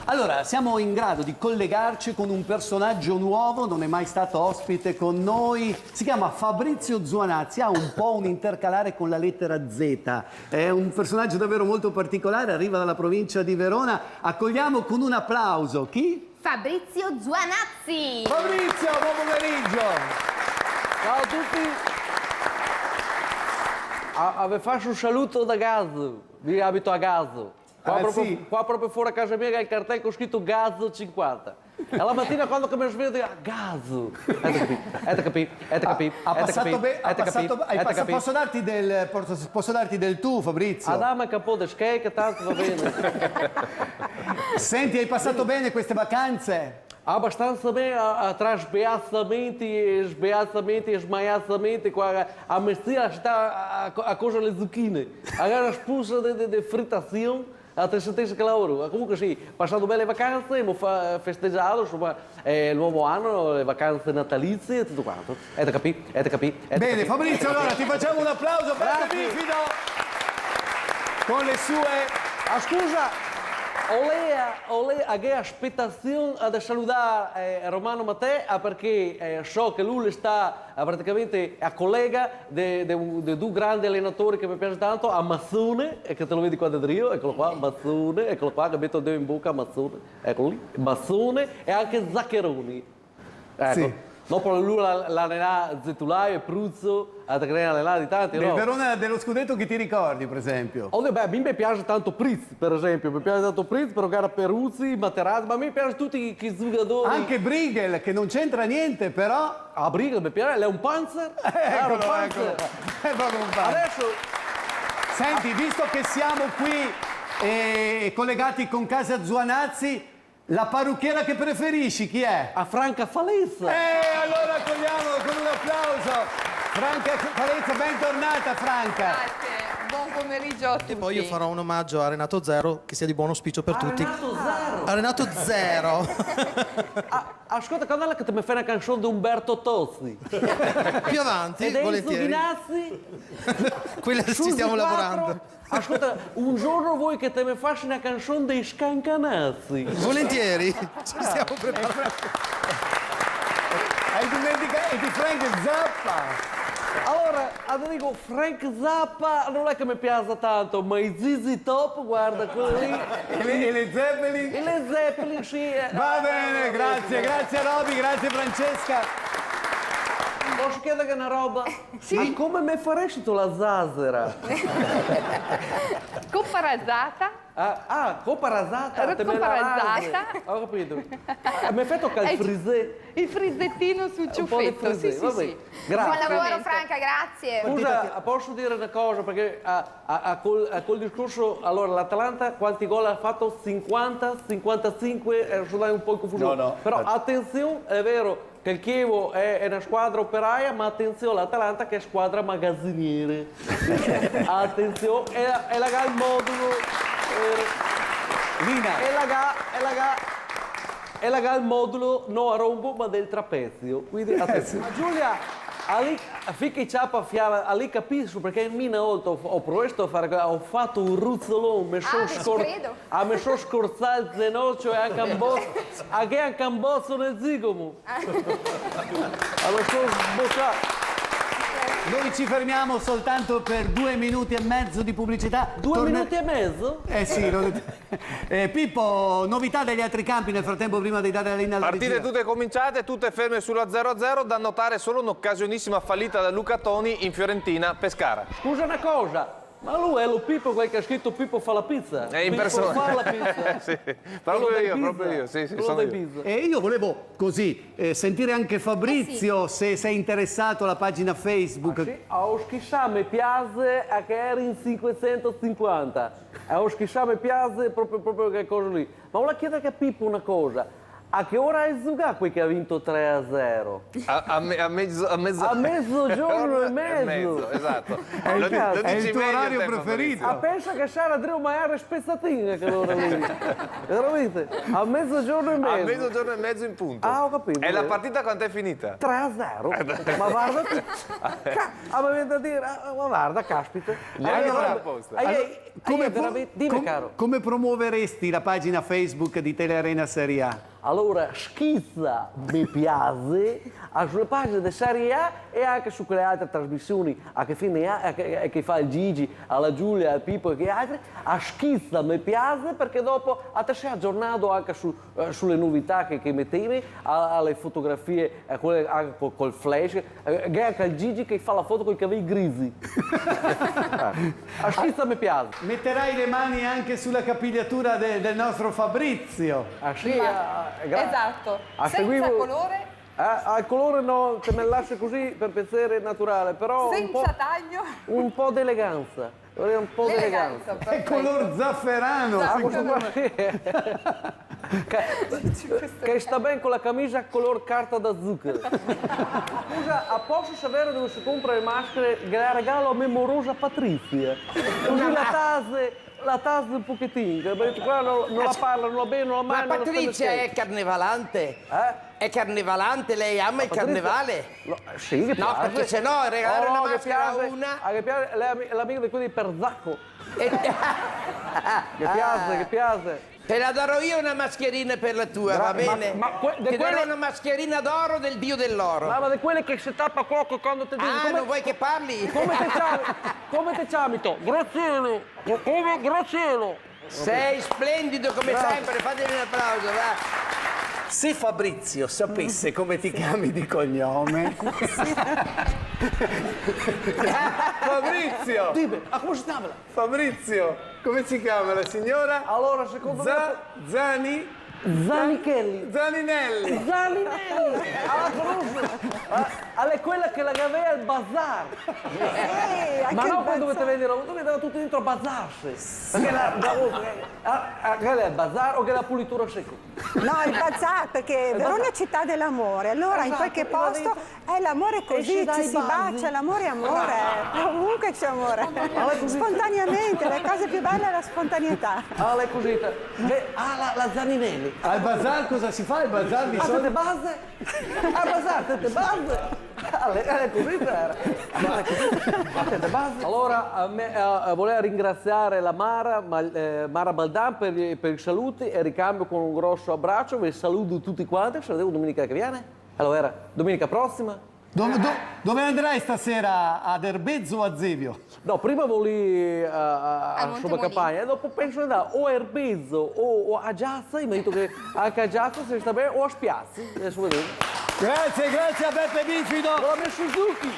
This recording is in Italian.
Allora, siamo in grado di collegarci con un personaggio nuovo, non è mai stato ospite con noi, si chiama Fabrizio Zuanazzi, ha un po' un intercalare con la lettera Z, è un personaggio davvero molto particolare, arriva dalla provincia di Verona, accogliamo con un applauso chi? Fabrizio Zuanazzi! Fabrizio, buon pomeriggio! Ciao a tutti! Vi faccio un saluto da Gazzo, vi abito a Gazzo. Qua proprio fuori a casa mia c'è il cartello con scritto Gazzo 50. E la mattina quando mi sveglio dico Gazzo. Avete capito? Ha passato bene. Posso darti del tu, Fabrizio? Adama capo de skate, tanto va bene. Senti, hai passato bene queste vacanze? Abbastanza bene, tra sbeazzamenti e smaiazzamenti, qua a mestiere sta a cosa le zucchine. Agora espulsa di frittazione. A certeza che lavoro. Comunque sì, passato belle vacanze, abbiamo festeggiato insomma, il nuovo anno, le vacanze natalizie e tutto quanto. Avete capito? Bene, Fabrizio, allora ti facciamo un applauso per il Bifido con le sue... Scusa, ho lei a che aspettazione da salutare Romano Mattei perché so che lui sta praticamente a collega di due grandi allenatori che mi piace tanto, a Mazzone, e che te lo vedi qua dentro io, eccolo qua, Mazzone, eccolo qua, che metto il dedo in bocca, Mazzone, eccolo lì, Mazzone e anche Zaccheroni. Ecco. Sì. Dopo lui l'allenà Zetulai e Pruzzo, a allenà di tanti, no? Verona dello scudetto che ti ricordi, per esempio? Oh, beh, a me piace tanto Priz, per esempio, mi piace tanto Priz, però gara Peruzzi, Materazzi, ma a me piace tutti i giocatori. Anche Briegel, che non c'entra niente, però... Ah, Briegel, mi piace, lei è un panzer? Eccolo, È proprio un panzer. Adesso... Senti, visto che siamo qui collegati con Casa Zuanazzi, la parrucchiera che preferisci chi è? A Franca Falezza. Allora accogliamo con un applauso Franca Falezza, bentornata Franca. Grazie, buon pomeriggio a tutti. E poi io farò un omaggio a Renato Zero, che sia di buon auspicio per tutti. Renato Zero. A Renato Zero. Ascolta, quando è che ti mi fai una canzone di Umberto Tozzi? Più avanti, Ed Enzo volentieri. Ghinazzi? Quella ci Susi stiamo 4. lavorando. Ascolta, un giorno vuoi che te mi faccia una canzone dei Scancanazzi? Volentieri, ci stiamo preparando. Hai dimenticato di Frank Zappa. Allora, dico, Frank Zappa non è che mi piace tanto, ma i ZZ Top, guarda, quelli lì. E le Zeppelin? E le Zeppelin, sì. Va bene, grazie Roby, grazie Francesca. Posso chiedere una roba? Sì. Ma come mi faresti tu la zazzera? Comparazzata. Comparazzata? Comparazzata. Ho capito. Mi hai fatto il frisè? Il frisettino sul Un po' di ciuffetto, frisè, sì, vabbè. sì. Grazie. Buon lavoro Franca, grazie. Scusa, posso dire una cosa? Perché col discorso, allora l'Atalanta quanti gol ha fatto? 50, 55, sono un po' in confusione. No. Però attenzione, è vero che il Chievo è una squadra operaia, ma attenzione l'Atalanta che è squadra magazziniere. Attenzione, è la il modulo. Lina. E la il modulo non a rombo ma del trapezio. Quindi attenzione. Ma Giulia, finché i ciappa fiala, lì capisco perché in mina volta ho provato a fare, ho fatto un ruzzolone, mi sono scorzato il zenocchio e anche un bozzo nel zigomo. Mi sono sboccato. Noi ci fermiamo soltanto per 2 minuti e mezzo di pubblicità. 2 minuti e mezzo? Sì. Pippo, novità degli altri campi nel frattempo prima di dare la linea alla Partite regia. tutte cominciate, tutte ferme sulla 0-0, da notare solo un'occasionissima fallita da Luca Toni in Fiorentina, Pescara. Scusa una cosa, ma lui è lo Pippo quel che ha scritto Pippo fa la pizza? È in Pippo persona. fa la pizza? Sì, Quello del proprio pizza. io, sì, Quello sono del io. pizza. E io volevo così sentire anche Fabrizio se sei interessato alla pagina Facebook. Sì, ho scritto mi piace a che eri in 550. Ho scritto mi piace proprio che cosa lì. Ma volevo chiedere a Pippo una cosa. a che ora è giocato qui che ha vinto 3-0? A mezzogiorno e mezzo. Esatto. il caso. È il dici tuo meglio orario te, preferito. Ah, pensa che sarà Andrea Maier spezzatina che l'ora lì. Veramente? A mezzogiorno e mezzo. A mezzogiorno e mezzo in punto. Ah, ho capito. E la partita quant'è finita? 3-0. Ma guarda, ma viene da dire, ma guarda, caspita. Neanche Allora, la posta. dimmi caro. Come promuoveresti la pagina Facebook di Telearena Serie A? Allora, schizza mi piace sulle pagine di Serie A e anche su quelle altre trasmissioni che fa il Gigi, alla Giulia, al Pippo e che altri. A schizza mi piace perché dopo a te sei aggiornato anche sulle novità che mettevi, alle fotografie, quelle anche col flash, che anche il Gigi che fa la foto con i capelli grigi. A schizza mi piace. Metterai le mani anche sulla capigliatura del nostro Fabrizio. Esatto. Senza seguivo- colore, Al colore no, te me lascio così per piacere naturale, però senza taglio. un po' d'eleganza. Vorrei un po' d'eleganza. Eleganza, È color zafferano. Che sta bene con la camicia color carta da zucchero. Scusa, a posto sapere dove si compra le maschere che la regalo a memorosa Patrizia? Così la tase un pochettino, perché qua non la parla, non la bene, non la Ma mangia. non la Patrizia spende è carnevalante? Eh? È carnevalante? Lei ama il Patrizia- carnevale? No, sì, che No, piace. perché se no regalare una che maschera a piace, una... che piace, lei è l'amico di quelli per Zacco. E... Che piace. Te la darò io una mascherina per la tua, va bene? Ti darò una mascherina d'oro del dio dell'oro. Ma di quelle che si tappa cuoco quando ti dico Ah, non vuoi che parli? come te chiami tu? Grazielo. Come Grazielo? Sei splendido come sempre, fatemi un applauso, va. Se Fabrizio sapesse come ti chiami di cognome. Fabrizio! Dimmi, a come si chiama? Fabrizio, come si chiama la signora? Allora, secondo me... Zani? Zanichelli. Zaninelli. Zaninelli! La conosco! È quella che la aveva al bazar! Ma non poi dovete vedere, dovete andare tutti dentro a bazarsi! Perché quella è il bazar o che è la pulitura secca? No, il bazar, perché Verona è città dell'amore, allora in Esatto, qualche posto è l'amore Esci così, dai ci si basi. bacia, l'amore è amore, ovunque c'è amore. Spontaneamente, la cosa più bella è la spontaneità. Ah, lei così. La Zaninelli. Al bazar cosa si fa? Il bazar di Ah, solito. siete base? Ah, bazar, siete base? È così era. Siete base? Allora, volevo ringraziare la Mara Baldan per i saluti e ricambio con un grosso abbraccio. Vi saluto tutti quanti. Saluto domenica che viene. Allora, domenica prossima. Dove andrai stasera? Ad Erbezzo o a Zevio? No, prima volevo a Montemolino. Scioma Campagna, e dopo penso di andare o a Erbezzo o a Giazza, mi ha detto che anche a Giazza se sta bene, o a Spiazzi. Adesso vedremo. Grazie a Beppe Bifido. Con la mia Suzuki.